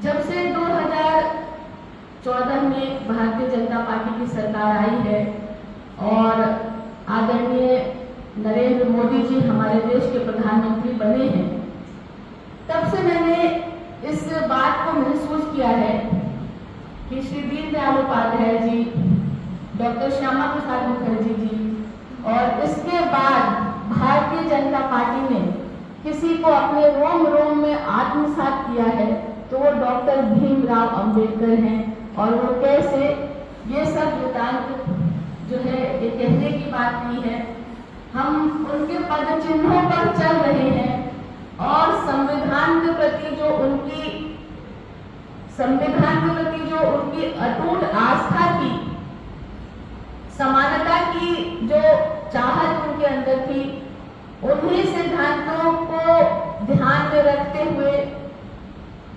जब से 2014 में भारतीय जनता पार्टी की सरकार आई है और आदरणीय नरेंद्र मोदी जी हमारे देश के प्रधानमंत्री बने हैं, तब से मैंने इस बात को महसूस किया है कि श्री दीनदयाल उपाध्याय जी, डॉक्टर श्यामा प्रसाद मुखर्जी जी और इसके बाद भारतीय जनता पार्टी ने किसी को अपने रोम रोम में आत्मसात किया है तो वो डॉक्टर भीमराव अंबेडकर हैं। और वो कैसे, ये सब वृतांत जो है ये कहने की बात नहीं है। हम उनके पद चिन्हों पर चल रहे हैं और संविधान के प्रति जो उनकी अटूट आस्था थी, समानता की जो चाहत उनके अंदर थी, उन्हीं सिद्धांतों को ध्यान में रखते हुए,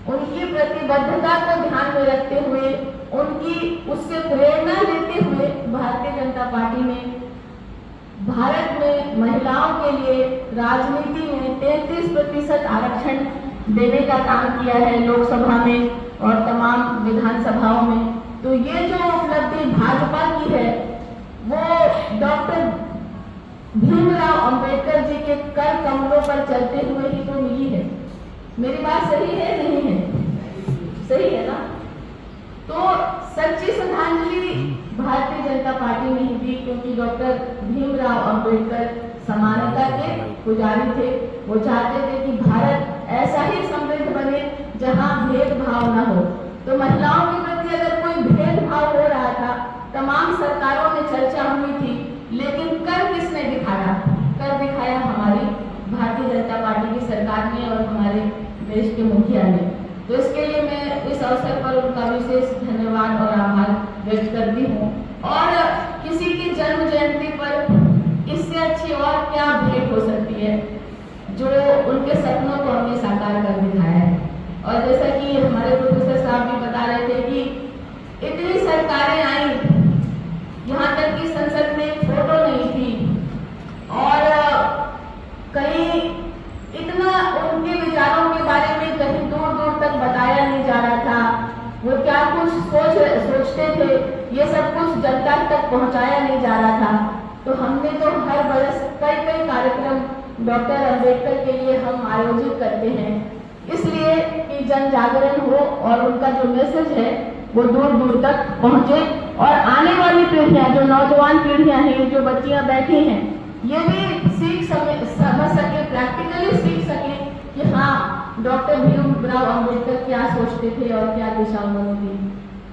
उनकी प्रतिबद्धता को ध्यान में रखते हुए, उनकी उससे प्रेरणा लेते हुए भारतीय जनता पार्टी ने भारत में महिलाओं के लिए राजनीति में 33% आरक्षण देने का काम किया है लोकसभा में और तमाम विधानसभाओं में। तो ये जो उपलब्धि भाजपा की है वो डॉक्टर भीमराव अंबेडकर जी के कर कमलों पर चलते हुए ही तो मिली है। मेरी बात सही है नहीं है? सही है ना? तो सच्ची श्रद्धांजलि भारतीय जनता पार्टी ने ही दी, क्योंकि डॉक्टर भीमराव अंबेडकर समानता के पुजारी थे। वो चाहते थे कि भारत ऐसा ही समृद्ध बने जहां भेदभाव न हो। तो महिलाओं के प्रति अगर कोई भेदभाव हो रहा था, तमाम सरकारों में चर्चा हुई थी, लेकिन कर किसने दिखाया? कर दिखाया हमारी भारतीय जनता पार्टी की सरकार ने और हमारे देश के मुखिया ने। तो इसके लिए मैं इस अवसर पर उनका विशेष धन्यवाद और आभार व्यक्त करती हूँ। और किसी की जन्म जयंती पर इससे अच्छी और क्या भेंट हो सकती है जो उनके सपनों को हमने साकार कर दिखाया है। और जैसा कि हमारे प्रोफेसर साहब भी बता रहे थे कि इतनी सरकारें आई, यहाँ तक कि संसद में फोटो नहीं थी और कहीं इतना उनके विचारों के बारे में कहीं दूर दूर तक बताया नहीं जा रहा था। वो क्या कुछ सोचते थे, ये सब कुछ जनता तक पहुंचाया नहीं जा रहा था। तो हमने तो हर बरस कई कार्यक्रम डॉक्टर अंबेडकर के लिए हम आयोजित करते हैं, इसलिए कि जन जागरण हो और उनका जो मैसेज है वो दूर दूर तक पहुंचे और आने वाली पीढ़ियां, जो नौजवान पीढ़ियां हैं, जो बच्चियां बैठी हैं, ये भी समझ सके, प्रैक्टिकली सीख सके कि हाँ डॉक्टर भीमराव अंबेडकर क्या सोचते थे और क्या दिशा उन्होंने दी।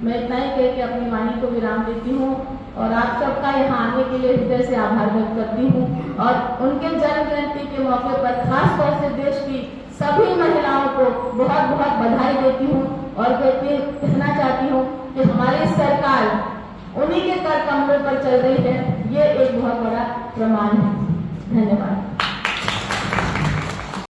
मैं इतना ही कह के अपनी वाणी को विराम देती हूँ और आप सबका यहाँ आने के लिए हृदय से आभार व्यक्त करती हूँ और उनके जन्म जयंती के मौके पर खास तौर से देश की सभी महिलाओं को बहुत बहुत बधाई देती हूँ और कहना चाहती हूँ कि हमारी सरकार उन्हीं के कर कमलों पर चल रही है, ये एक बहुत बड़ा प्रमाण है। धन्यवाद।